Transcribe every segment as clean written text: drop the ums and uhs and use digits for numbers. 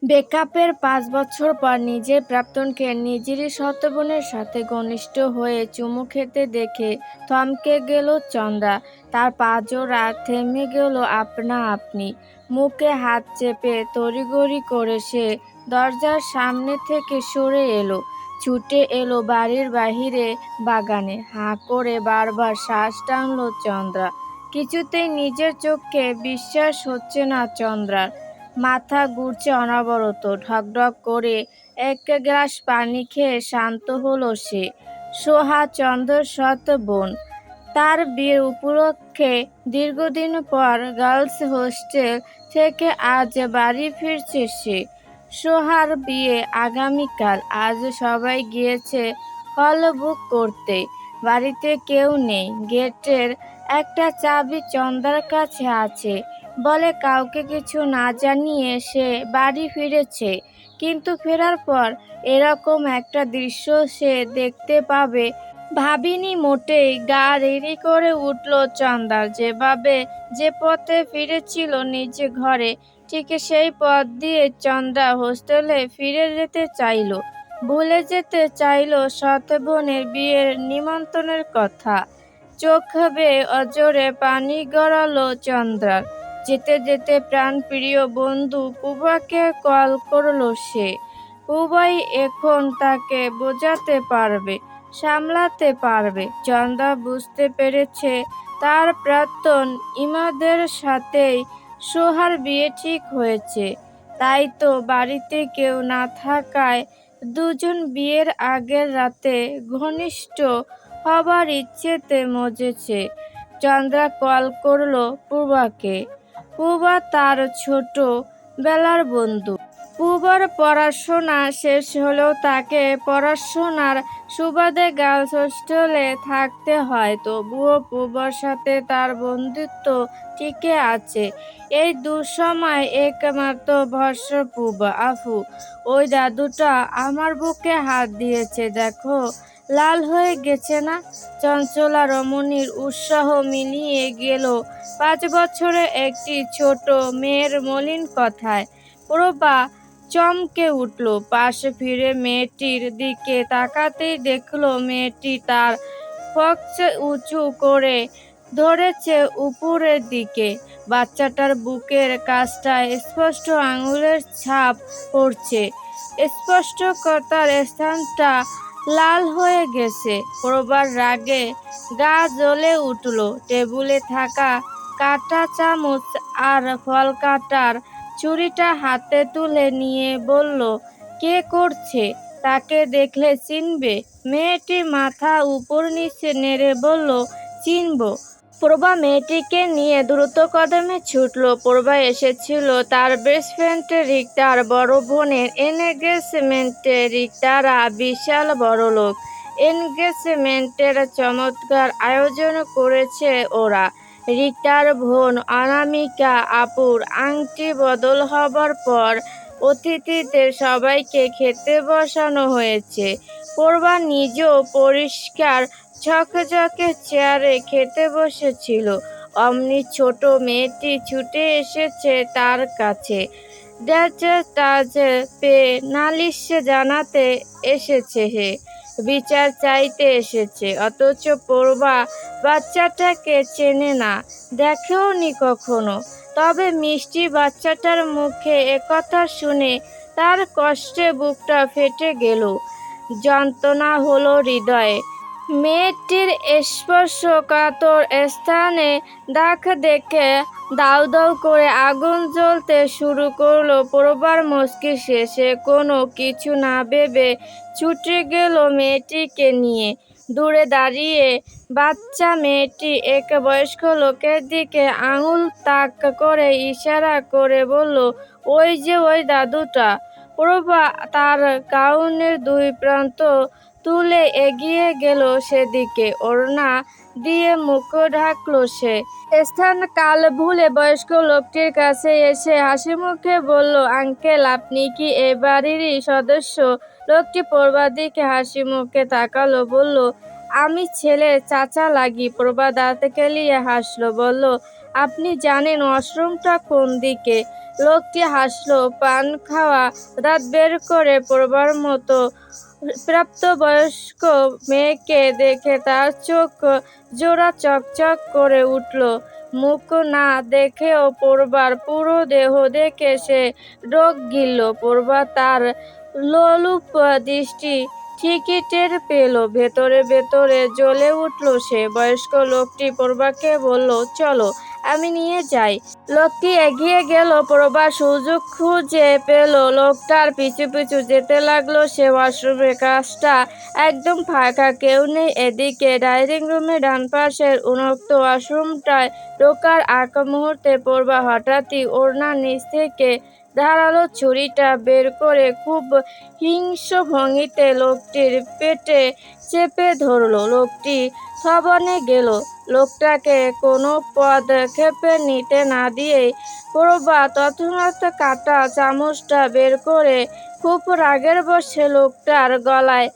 ব্রেকআপের ৫ বছর পর নিজের প্রাক্তনকে নিজেরই সৎ বোনের সাথে ঘনিষ্ঠ হয়ে চুমু খেতে দেখে থমকে গেল চন্দ্রা। তার পাঁজরা থেমে গেল আপনা আপনি। মুখে হাত চেপে তড়িঘড়ি করে সে দরজার সামনে থেকে সরে এলো। ছুটে এলো বাড়ির বাহিরে বাগানে। হাঁ করে বারবার শ্বাস টানল চন্দ্রা। কিছুতেই নিজের চোখকে বিশ্বাস হচ্ছে না চন্দ্রার। মাথা ঘুরছে অনবরত। ঢকঢক করে এক গ্লাস পানি খেয়ে শান্ত হলো সে। সোহা চন্দ্রের সৎ বোন। তার বিয়ের উপলক্ষে দীর্ঘদিন পর গার্লস হোস্টেল থেকে আজ বাড়ি ফিরছে সে। সোহার বিয়ে আগামীকাল। আজ সবাই গিয়েছে হল বুক করতে। বাড়িতে কেউ নেই। গেটের একটা চাবি চন্দ্রার কাছে আছে বলে কাউকে কিছু না জানিয়ে সে বাড়ি ফিরেছে। কিন্তু ফেরার পর এরকম একটা দৃশ্য সে দেখতে পাবে ভাবেনি মোটেই। গা রিরি করে উঠল চন্দ্রার। যেভাবে যে পথে ফিরেছিল নিজ ঘরে, ঠিক সেই পথ দিয়ে চন্দ্রা হোস্টেলে ফিরে যেতে চাইল। ভুলে যেতে চাইল সৎ বোনের বিয়ের নিমন্ত্রণের কথা। চোখ বেয়ে অজরে পানি গড়ালো চন্দ্রার। যেতে যেতে প্রাণপ্রিয় বন্ধু পূবাকে কল করল সে। পূবাই এখন তাকে বোঝাতে পারবে, সামলাতে পারবে। চন্দ্রা বুঝতে পেরেছে তার প্রাক্তন ইমাদের সাথেই সোহার বিয়ে ঠিক হয়েছে। তাই তো বাড়িতে কেউ না থাকায় দুজন বিয়ের আগের রাতে ঘনিষ্ঠ হবার ইচ্ছেতে মজেছে। চন্দ্রা কল করল পূবাকে। পূবা তার ছোট বেলার বন্ধু। পূবার পড়াশোনা শেষ হলেও তাকে পড়াশোনার সুবাদে গার্লস হোস্টেলে থাকতে হয়। তবুও পূবার সাথে তার বন্ধুত্ব টিকে আছে। এই দুঃসময় একমাত্র ভরসা পূবা। আপু, ওই দাদুটা আমার বুকে হাত দিয়েছে দেখো, লাল হয়ে গেছে না? চঞ্চলা রমণীর উৎসাহ মিলিয়ে গেল ৫ বছরের একটি ছোট মেয়ের মলিন কথায়। পূবা চমকে উঠল। পাশে ফিরে মেয়েটির দিকে তাকাতেই দেখল মেয়েটি তার পক্ষ উঁচু করে ধরেছে উপরের দিকে। বাচ্চাটার বুকের কাছটায় স্পষ্ট আঙুলের ছাপ পড়ছে। স্পষ্টকতার স্থানটা লাল হয়ে গেছে। পূবার রাগে গা জ্বলে উঠল। টেবিলে থাকা কাঁটা চামচ আর ফল কাটার ছুরিটা হাতে তুলে নিয়ে বলল, কে করছে? তাকে দেখলে চিনবে? মেয়েটি মাথা উপর নিচে নেড়ে বলল, চিনব। পূবা মেয়েটিকে নিয়ে দ্রুত কদমে ছুটল। পূবা এসেছিল তার বেস্ট ফ্রেন্ড রিক্তার বড় বোনের এনগেজমেন্টে। রিক্তারা বিশাল বড়লোক। এনগেজমেন্টের চমৎকার আয়োজন করেছে ওরা। রিক্তার বোন অনামিকা আপুর আংটি বদল হবার পর অতিথিদের সবাইকে খেতে বসানো হয়েছে। পূবা নিজেও পরিষ্কার ঝকঝকে চেয়ারে খেতে বসেছিল। অমনি ছোট মেয়েটি ছুটে এসেছে তার কাছে। টাজ পেয়ে নালিশ জানাতে এসেছে সে, বিচার চাইতে এসেছে। অথচ পূবা বাচ্চাটাকে চেনে না, দেখেওনি কখনো। তবে মিষ্টি বাচ্চাটার মুখে একথা শুনে তার কষ্টে বুকটা ফেটে গেল। যন্ত্রণা হলো হৃদয়ে। মেয়েটির স্পর্শকাতর স্থানে দাগ দেখে দাউ দাউ করে আগুন জ্বলতে শুরু করলো পূবার মস্তিষ্কে। সে কোনো কিছু না ভেবে ছুটে গেল মেয়েটিকে নিয়ে। দূরে দাঁড়িয়ে বাচ্চা মেয়েটি এক বয়স্ক লোকের দিকে আঙুল তাক করে ইশারা করে বলল, ওই যে ওই দাদুটা। পূবা তার গাউনের দুই প্রান্ত তুলে এগিয়ে গেল সেদিকে। ওড়না দিয়ে মুখ ঢাকল সে। স্থান কাল ভুলে বয়স্ক লোকটির কাছে এসে হাসিমুখে বলল, আঙ্কেল, আপনি কি এ বাড়িরই সদস্য? লোকটি পূবার দিকে হাসিমুখে তাকালো, বলল, আমি ছেলের চাচা লাগি। পূবা দাঁত কেলিয়ে হাসল, বলল, আপনি জানেন ওয়াশরুমটা কোন দিকে? লোকটি হাসলো। পান খাওয়া দাঁত বের করে পড়বার মতো প্রাপ্তবয়স্ক মেয়েকে দেখে তার চোখ জোড়া চকচক করে উঠল। মুখ না দেখেও পূর্বার পুরো দেহ দেখে সে ঢোক গিলল। পূর্বা তার লোলুপ দৃষ্টি ঠিকই টের পেল। ভেতরে ভেতরে জ্বলে উঠল সে। বয়স্ক লোকটি পূর্বাকে বলল, চলো আমি নিয়ে যাই। লোকটি এগিয়ে গেল। প্রভা সুযোগ খুঁজে পেল। লোকটার পিছু পিছু যেতে লাগলো সে। ওয়াশরুমের কাজটা একদম ফাঁকা, কেউ নেই এদিকে। ডাইনিং রুমের ডান পাশের উন্মুক্ত ওয়াশরুমটায় ঢোকার আগ মুহূর্তে প্রভা হঠাৎই ওড়নার নিচ থেকে ধারালো ছুরিটা বের করে খুব হিংস্র ভঙ্গিতে লোকটির পেটে চেপে ধরল। লোকটি থবনে গেল। লোকটাকে কোনো পদক্ষেপ নিতে না দিয়েই প্রভা তৎক্ষণাৎ কাটা চামচটা বের করে খুব রাগের বশে লোকটার গলায়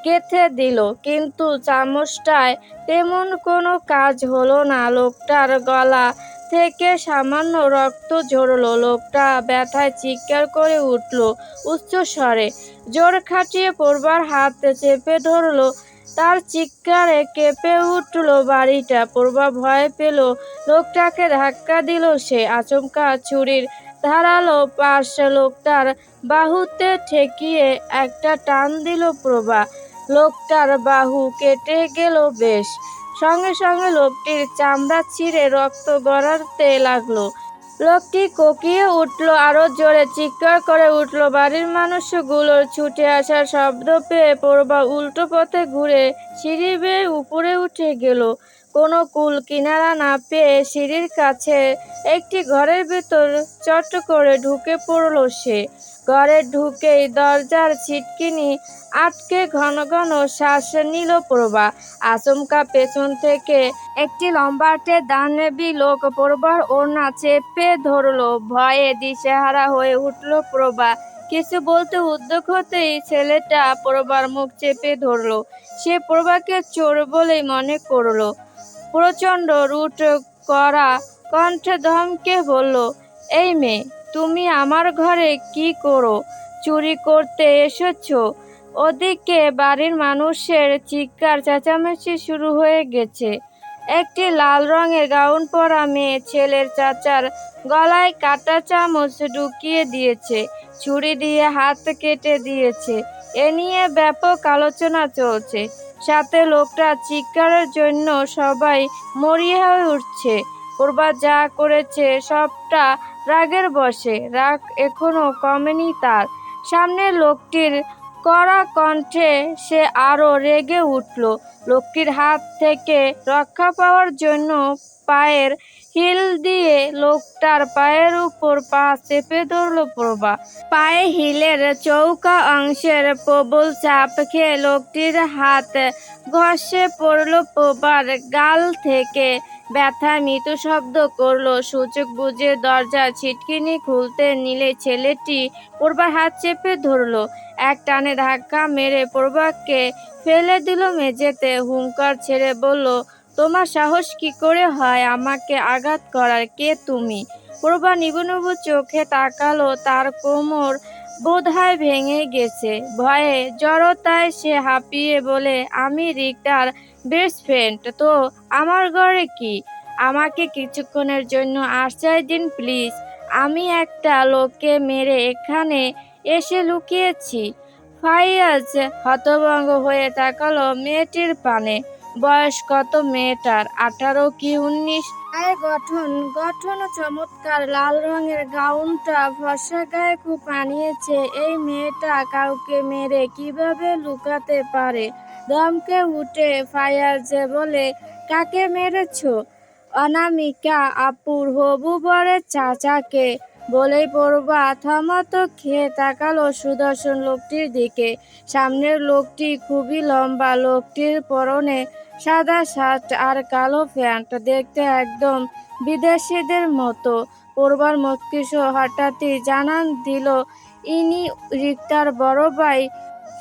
গেঁথে দিল। কিন্তু চামচটায় তেমন কোনো কাজ হলো না। লোকটার গলা থেকে সামান্য রক্ত ঝরল। লোকটা ব্যথায় চিৎকার করে উঠল উচ্চ স্বরে। জোর খাটিয়ে প্রভার হাত চেপে ধরল। তার চিৎকারে কেঁপে উঠল বাড়িটা। প্রভা ভয় পেল। লোকটাকে ধাক্কা দিল সে। আচমকা ছুরির ধারালো পাশ লোকটার বাহুতে ঠেকিয়ে একটা টান দিল প্রভা। লোকটার বাহু কেটে গেল বেশ। সঙ্গে সঙ্গে লোকটির চামড়া ছিঁড়ে রক্ত গড়াতে লাগলো। লোকটি কোকিয়ে উঠল, আরো জোরে চিৎকার করে উঠল। বাড়ির মানুষগুলোর ছুটে আসার শব্দ পেয়ে প্রভা উল্টো পথে ঘুরে সিঁড়ি বেয়ে উপরে উঠে গেল। কোনো কুল কিনারা না পেয়ে সিঁড়ির কাছে একটি ঘরের ভেতর চট করে ঢুকে পড়ল সে। ঘরে ঢুকেই দরজার ছিটকিনি আটকে ঘন ঘন শ্বাস নিল প্রভা। আচমকা পেছন থেকে একটি লম্বাটে দানবী লোক প্রভার ওড়না চেপে ধরল। ভয়ে দিশেহারা হয়ে উঠল প্রভা। কিছু বলতে উদ্যোগ হতেই ছেলেটা প্রভার মুখ চেপে ধরল। সে প্রভাকে চোর বলেই মনে করল। প্রচণ্ড রুট করা কণ্ঠে ধমকে বলল, এই মেয়ে, তুমি আমার ঘরে কি করো? চুরি করতে এসেছো? ওদিকে বাড়ির মানুষের চিৎকার চেঁচামেচি শুরু হয়ে গেছে। একটি লাল রঙের গাউন পরা মেয়ে ছেলের চাচার গলায় কাটা চামচ ঢুকিয়ে দিয়েছে, ছুরি দিয়ে হাত কেটে দিয়েছে। এ নিয়ে ব্যাপক আলোচনা চলছে। সাথে লোকটা চিৎকারের জন্য সবাই মরিয়া হয়ে উঠছে। প্রভা যা করেছে সবটা রাগের বশে। রাগ এখনো কমেনি তার। সামনের লোকটির কড়া কণ্ঠে সে আরো রেগে উঠল। লোকটির হাত থেকে রক্ষা পাওয়ার জন্য পায়ের হিল দিয়ে লোকটার পায়ের উপর পা চেপে ধরল প্রভা। পায়ে হিলের চৌকা অংশের প্রবল চাপ খেয়ে লোকটির হাত ঘষে পড়ল প্রভার গাল থেকে। ব্যথায় মৃদু শব্দ করল। সুযোগ বুঝে দরজার ছিটকিনি খুলতে নিলে ছেলেটি প্রভার হাত চেপে ধরল। এক টানে ধাক্কা মেরে প্রভাকে ফেলে দিল মেঝেতে। হুঙ্কার ছেড়ে বলল, তোমার সাহস কি করে হয় আমাকে আঘাত করার? কে তুমি? প্রভা নিবু নিবু চোখে তাকালো। তার কোমর বোধহয় ভেঙে গেছে। ভয়ে জড়তায় সে হাঁপিয়ে বলে, আমি রিক্তার বেস্ট ফ্রেন্ড। তো আমার ঘরে কি? আমাকে কিছুক্ষণের জন্য আশ্রয় দিন প্লিজ। আমি একটা লোককে মেরে এখানে এসে লুকিয়েছি। ফাইয়াজ হতভম্ব হয়ে তাকালো মেয়েটির পানে। বয়স কত মেয়েটার? 18 কি 19? গায়ে গঠন চমৎকার। লাল রঙের গাউনটা ফর্সা গায়ে খুব মানিয়েছে। এই মেয়েটা কাউকে মেরে কিভাবে লুকাতে পারে? ধমকে উঠে ফাইয়াজ বলে, কাকে মেরেছো? অনামিকা আপুর হবু বরের চাচাকে। বলেই প্রভা থমথ খেয়ে তাকালো সুদর্শন লোকটির দিকে। সামনের লোকটি খুবই লম্বা। লোকটির পরনে সাদা শার্ট আর কালো প্যান্ট, দেখতে একদম বিদেশিদের মতো। প্রভার মস্তিষ্ক হঠাৎই জানান দিল, ইনি রিক্তার বড় ভাই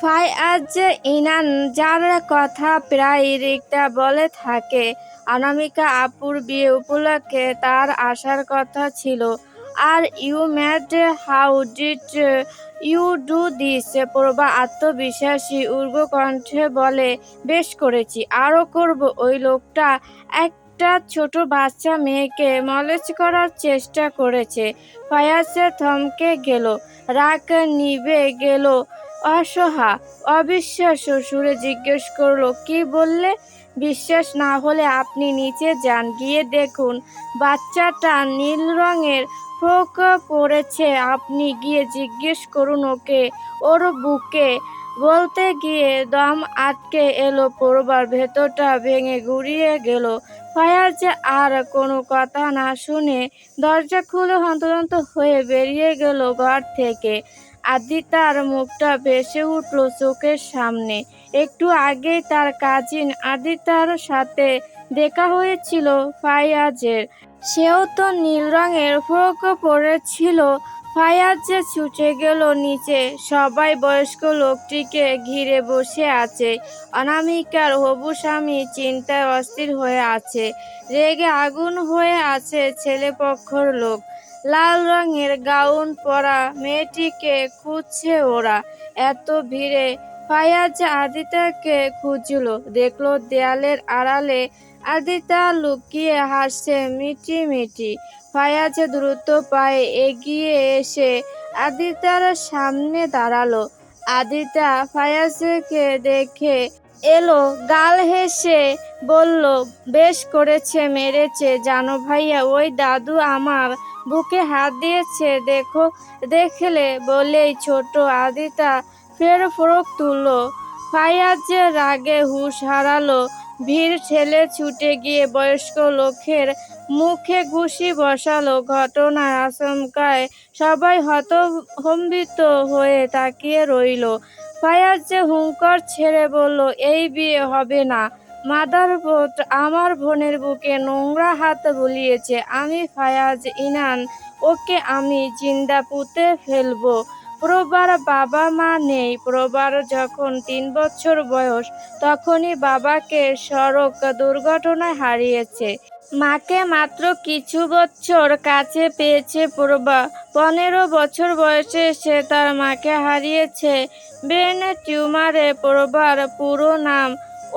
ফায়াজ ইনান, যার কথা প্রায় রিক্তা বলে থাকে, অনামিকা আপুর বিয়ে উপলক্ষে তার আসার কথা ছিল। Are you mad, how did you do this? Prabha আত্মবিশ্বাসী উর্বর কণ্ঠে বলে, বেশ করেছি, আরও করব। ওই লোকটা একটা ছোট বাচ্চা মেয়েকে মলেজ করার চেষ্টা করেছে। ফায়াজ থমকে গেল, রাগ নিভে গেল। অসহা অবিশ্বাস্য সুরে জিজ্ঞেস করলো, কি বললে? বিশ্বাস না হলে আপনি নিচে যান, গিয়ে দেখুন বাচ্চাটা নীল রঙের ফ্রক পরেছে। আপনি গিয়ে জিজ্ঞেস করুন ওকে, ওর বুকে। বলতে গিয়ে দম আটকে এলো প্রবার, ভেতরটা ভেঙে গুড়িয়ে গেল। ফায়াজ আর কোনো কথা না শুনে দরজা খুলে হন্তদন্ত হয়ে বেরিয়ে গেল ঘর থেকে। আদিতার মুখটা ভেসে উঠল চোখের সামনে। একটু আগেই তার কাজিন আদিতার সাথে দেখা হয়েছিল ফায়াজের। সেও তো নীল রঙের ফ্রক পরেছিল। ফায়াজ ছুটে গেল নিচে। সবাই বয়স্ক লোকটিকে ঘিরে বসে আছে। অনামিকার হবু স্বামী চিন্তায় অস্থির হয়ে আছে, রেগে আগুন হয়ে আছে ছেলেপক্ষর লোক। লাল রঙের গাউন পরা মেয়েটিকে খুঁজছে ওরা। এত ভিড়ে ফায়াজ আদিতাকে খুঁজল, দেখলো দেয়ালের আড়ালে আদিতা লুকিয়ে হাসছে মিটি। ফায়াজ দ্রুত পায়ে এগিয়ে এসে আদিতার সামনে দাঁড়ালো। আদিতা ফায়াজকে দেখে এলো, গাল হেসে বলল, বেশ করেছে, মেরেছে জানো ভাইয়া, ওই দাদু আমার বুকে হাত দিয়েছে দেখো। দেখলে বলেই ছোট আদিতা ফের ফ্রক তুলল। ফায়াজ রাগে হুঁশ হারালো। ভিড় ঠেলে ছুটে গিয়ে বয়স্ক লোকের মুখে ঘুষি বসালো। ঘটনার আশঙ্কায় সবাই হতভম্বিত হয়ে তাকিয়ে রইল। ফায়াজ হুঙ্কার ছেড়ে বলল, এই বিয়ে হবে না। মাদারবোর্ড আমার বোনের বুকে নোংরা হাত বুলিয়েছে। আমি ফায়াজ ইনান, ওকে আমি জিন্দা পুঁতে ফেলবো। প্রবার বাবা মা নেই। প্রবার যখন 3 বছর বয়স তখনই বাবাকে সড়ক দুর্ঘটনায় হারিয়েছে। মাকে মাত্র কিছু বছর কাছে পেয়েছে প্রভা। 15 বছর বয়সে সে তার মাকে হারিয়েছে ব্রেন টিউমারে। প্রভার পুরো নাম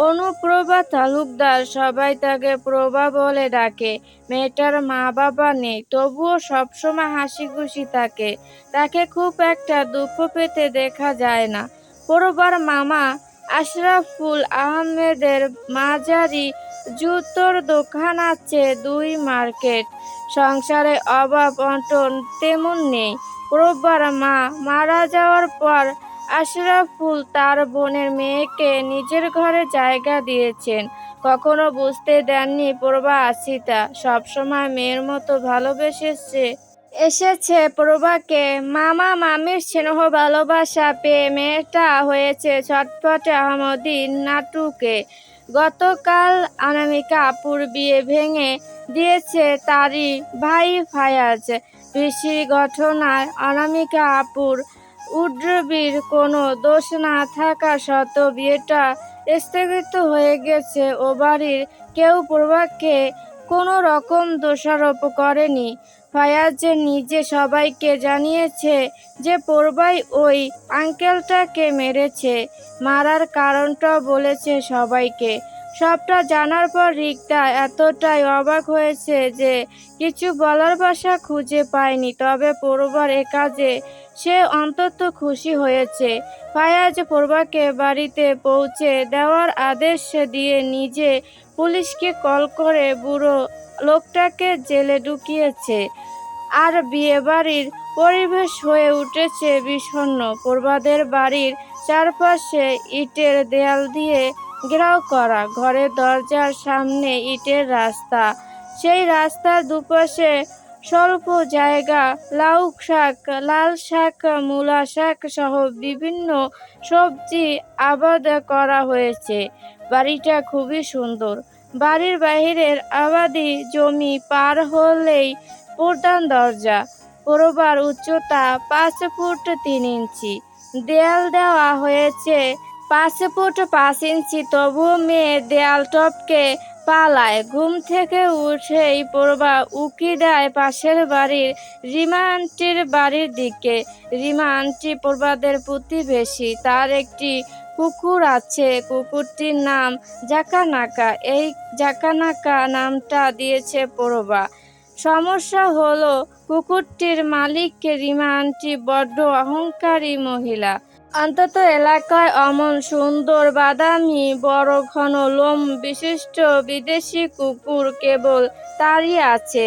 অনুপ্রভা তালুকদার। সবাই তাকে প্রভা বলে ডাকে। মেয়েটার মা বাবা নেই, তবুও সবসময় হাসি খুশি থাকে। তাকে খুব একটা দুঃখ পেতে দেখা যায় না। প্রভার মামা আশরাফুল আহমেদের মাঝারি জুতোর দোকান আছে, 2 মার্কেট। সংসারে অভাব অনটন তেমন নেই। প্রভার মা মারা যাওয়ার পর আশরাফুল তার বোনের মেয়েকে নিজের ঘরে জায়গা দিয়েছেন। কখনো বুঝতে দেননি প্রভা আশিতা সবসময় মেয়ের মতো ভালোবেসেছে এসেছে প্রভাকে। মামা মামির স্নেহ ভালোবাসা পেয়ে মেয়েটা হয়েছে ছটফটে আহমদি নাটুকে। গতকাল অনামিকা আপুর বিয়ে ভেঙে দিয়েছে তারই ভাই ফায়াজ। পিসির ঘটনায় অনামিকা আপুর উড্রবির কোনো দোষ না থাকা সত্ত্বেও বিয়েটা স্থগিত হয়ে গেছে। ও বাড়ির কেউ প্রভাকে কোনো রকম দোষারোপ করেনি। ফায়াজ নিজে সবাইকে জানিয়েছে যে প্রভাই ওই আঙ্কেলটাকে মেরেছে। মারার কারণটাও বলেছে সবাইকে। সবটা জানার পর রিক্তা এতটাই অবাক হয়েছে যে কিছু বলার ভাষা খুঁজে পায়নি। তবে প্রভার এ কাজে সে অন্তত খুশি হয়েছে। ফায়াজ প্রভাকে বাড়িতে পৌঁছে দেওয়ার আদেশ দিয়ে নিজে পুলিশকে কল করে বুড়ো লোকটাকে জেলে ঢুকিয়েছে। আর বিয়েবাড়ির পরিবেশ হয়ে উঠেছে বিষণ্ণ। প্রভাদের বাড়ির চারপাশে ইটের দেয়াল দিয়ে ঘেরাও করা। ঘরের দরজার সামনে ইটের রাস্তা। সেই রাস্তার দুপাশে স্বল্প জায়গা লাউ শাক, লাল শাক, মূলা শাক সহ বিভিন্ন সবজি আবাদ করা হয়েছে। বাড়িটা খুবই সুন্দর। বাড়ির বাহিরের আবাদি জমি পার হলেই প্রধান দরজা। প্রভার উচ্চতা 5 ফুট 3 ইঞ্চি। দেয়াল দেওয়া হয়েছে 5 ফুট 5 ইঞ্চি, তবুও মেয়ে দেয়াল টপকে পালায়। ঘুম থেকে উঠেই প্রভা উকি দেয় পাশের বাড়ির রিমা আন্টির বাড়ির দিকে। রিমা আন্টি প্রভাদের প্রতিবেশী। তার একটি কুকুর আছে। কুকুরটির নাম জাকানাকা। এই জাকানাকা নামটা দিয়েছে প্রভা। সমস্যা হলো কুকুরটির মালিককে রিমা আন্টি বড্ড অহংকারী মহিলা। অন্তত এলাকায় অমন সুন্দর বাদামি বড় ঘন লোম বিশিষ্ট বিদেশি কুকুর কেবল তারই আছে।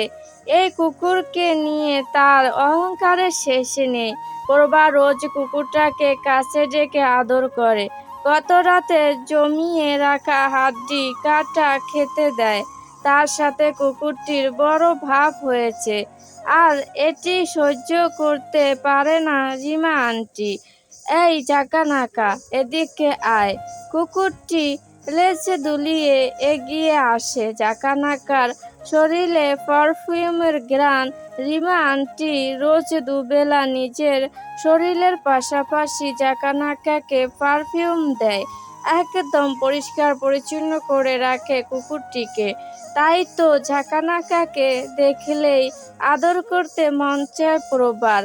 এই কুকুরকে নিয়ে তার অহংকারের শেষ নেই। প্রভা রোজ কুকুরটাকে কাছে ডেকে আদর করে। গত রাতে জমিয়ে রাখা হাড্ডি কাটা খেতে দেয়। তার সাথে কুকুরটির বড় ভাব হয়েছে, আর এটি সহ্য করতে পারে না রিমা আন্টি। এই জাকানাকা, এদিকে আয়। কুকুরটি লেজ দুলিয়ে এগিয়ে আসে। জাকানাকার শরীরে পারফিউমের ঘ্রাণ। রিমা আন্টি রোজ দুবেলা নিজের শরীরের পাশাপাশি জাকানাকাকে পারফিউম দেয়। একদম পরিষ্কার পরিচ্ছন্ন করে রাখে কুকুরটিকে। তাই তো জাকানাকাকে দেখলেই আদর করতে মন চায় প্রভার।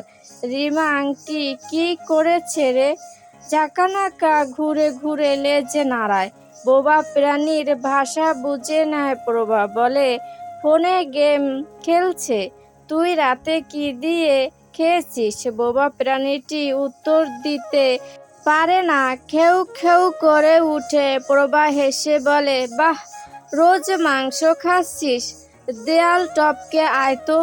রিমা আন্টি কি করেছে রে? জাকানাকা ঘুরে ঘুরে লেজে নাড়ায়। বোবা প্রাণীর ভাষা বুঝে নেয় প্রভা। বলে, ফোনে গেম খেলছে। তুই রাতে কি দিয়ে খেয়েছিস? বোবা প্রাণীটি উত্তর দিতে পারে না, খেউ খেউ করে উঠে। প্রভা হেসে বলে, বাহ, রোজ মাংস খাচ্ছিস? দেয়াল টপকে আয় তো,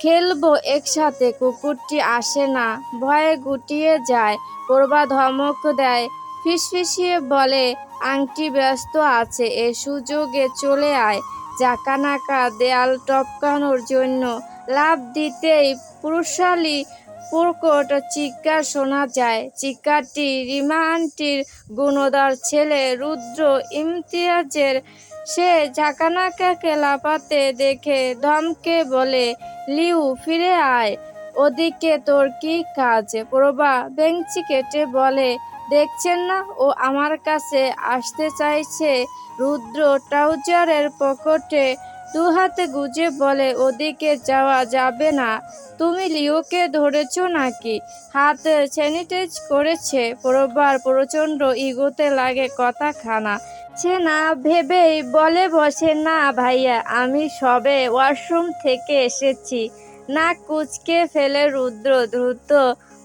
খেলবো একসাথে। কুকুরটি আসে না, ভয়ে গুটিয়ে যায়। প্রভা ধমক দেয়, ফিসফিসিয়ে বলে, আংটি ব্যস্ত আছে, এ সুযোগে চলে আয়। জাকানাকা দেয়াল টপকানোর জন্য লাফ দিতেই পুরুষালী প্রকট চিৎকার শোনা যায়। চিৎকারটি রিমা আন্টির গুণধর ছেলে রুদ্র ইমতিয়াজের। সে জাকানাকাকে লাফাতে দেখে ধমকে বলে, লিউ, ফিরে আয়। ওদিকে তোর কি কাজ? প্রভা বেঞ্চি কেটে বলে, দেখছেন না ও আমার কাছে আসতে চাইছে? রুদ্র ট্রাউজারের পকেটে দুহাতে গুজে বলে, ওদিকে যাওয়া যাবে না। তুমি লিওকে ধরেছ নাকি? হাত স্যানিটাইজ করেছে। প্রভার প্রচণ্ড ইগোতে লাগে কথাখানা। সে না ভেবেই বলে বসে, না ভাইয়া, আমি সবে ওয়াশরুম থেকে এসেছি। নাক কুঁচকে ফেলে রুদ্র দ্রুত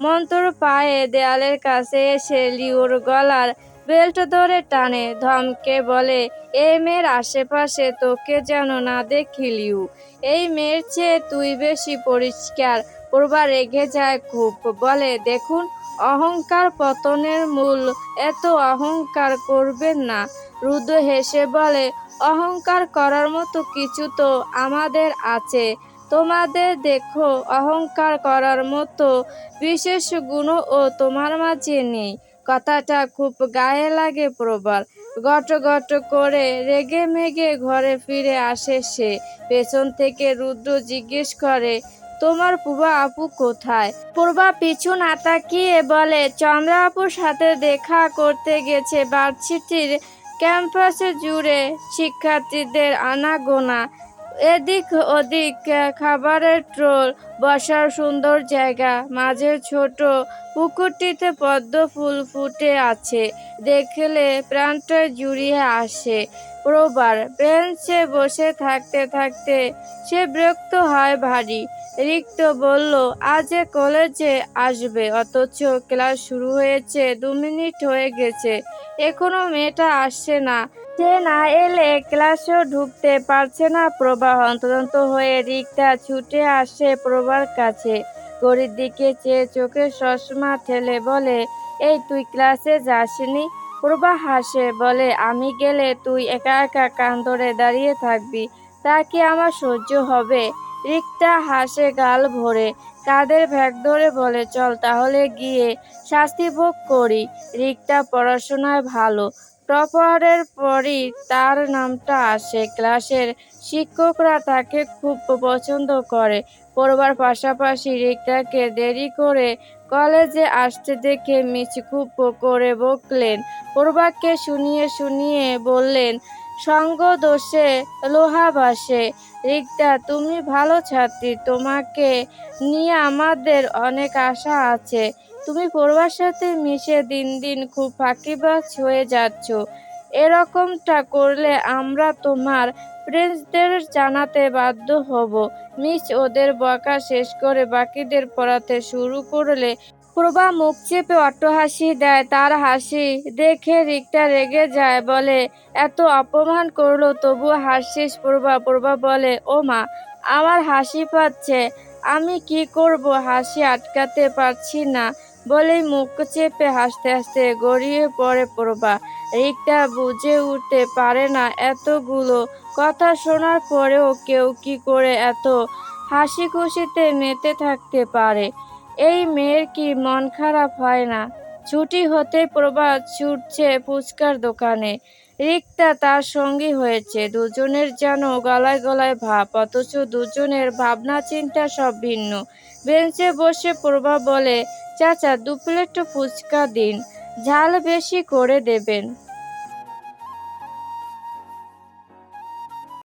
মন্তর পায়ে দেয়ালের কাছে এসে লিওর গলার বেল্ট ধরে টানে। ধমকে বলে, এই মেয়ের আশেপাশে তোকে যেন না দেখি লিউ। এই মেয়ের চেয়ে তুই বেশি পরিষ্কার। প্রভা রেগে যায় খুব। বলে, দেখুন, অহংকার পতনের মূল। এত অহংকার করবেন না। রুদ্র হেসে বলে, অহংকার করার মতো কিছু তো আমাদের আছে। তোমাদের দেখো, অহংকার করার মতো বিশেষ গুণও তোমার মাঝে নেই। কথাটা খুব গায়ে লাগে প্রভার। গট গট করে রেগে মেগে ঘরে ফিরে আসে সে। পেছন থেকে রুদ্র জিজ্ঞেস করে, তোমার পুবা আপু কোথায়? প্রভা পিছু না তাকিয়ে বলে, চন্দ্রা আপুর সাথে দেখা করতে গেছে। ভার্সিটির ক্যাম্পাসে জুড়ে শিক্ষার্থীদের আনাগোনা, এদিক ওদিক খাবারের ট্রল, বসার সুন্দর জায়গা, মাঝের ছোট পুকুরটিতে পদ্ম ফুল ফুটে আছে। দেখলে প্রাণটা জুড়িয়ে আসে প্রভার। বেঞ্চে বসে থাকতে থাকতে সে বিরক্ত হয় ভারী। রিক্ত বলল, আজ কলেজে আসবে, অথচ ক্লাস শুরু হয়েছে 2 মিনিট হয়ে গেছে, এখনো মেয়েটা আসছে না। সে না এলে ক্লাসেও ঢুকতে পারছে না প্রভা। হন্তদন্ত হয়ে রিক্তা ছুটে আসে প্রভার কাছে। ঘড়ির দিকে চেয়ে চোখে চশমা ঠেলে বলে, এই তুই ক্লাসে যাসনি? প্রভা হাসে, বলে, আমি গেলে তুই একা একা কান ধরে দাঁড়িয়ে থাকবি, তা কি আমার সহ্য হবে? রিক্তা হাসে গাল ভরে, কাঁধের ব্যাগ ধরে বলে, চল তাহলে গিয়ে শাস্তি ভোগ করি। রিক্তা পড়াশোনায় ভালো, টপারের পরই তার নামটা আসে। ক্লাসের শিক্ষকরা তাকে খুব পছন্দ করে। পড়বার পাশাপাশি রিক্তাকে দেরি করে কলেজে আসতে দেখে মিচি খুব করে বকলেন। প্রভাকে শুনিয়ে শুনিয়ে বললেন, সঙ্গ দোষে লোহা ভাসে। রিক্তা, তুমি ভালো ছাত্রী, তোমাকে নিয়ে আমাদের অনেক আশা আছে। তুমি প্রভার সাথে মিশে দিন দিন খুব ফাঁকিবাজ হয়ে যাচ্ছ। এরকমটা করলে আমরা তোমার প্রিন্সদের জানাতে বাধ্য হব। মিস ওদের বকা শেষ করে বাকিদের পড়াতে শুরু করলে প্রভা মুখ চেপে অট্টহাসি দেয়। তার হাসি দেখে রিক্তা রেগে যায়, বলে, এত অপমান করলো তবু হাসছিস প্রভা? প্রভা বলে, ও মা, আমার হাসি পাচ্ছে, আমি কি করব, হাসি আটকাতে পারছি না বলেই মুখ চেপে হাসতে হাসতে গড়িয়ে পড়ে প্রভা। রিক্তা বুঝে উঠতে পারে না এতগুলো কথা শোনার পরেও কেউ কি করে এত হাসি খুশিতে মেতে থাকতে পারে। এই মেয়ের কি মন খারাপ হয় না? ছুটি হতে প্রভা ছুটছে ফুচকার দোকানে। রিক্তা তার সঙ্গী হয়েছে। দুজনের যেন গলায় গলায় ভাব, অথচ দুজনের ভাবনা চিন্তা সব ভিন্ন। বেঞ্চে বসে প্রভা বলে, চাচা 2 প্লেট ফুচকা দিন, ঝাল বেশি করে দেবেন।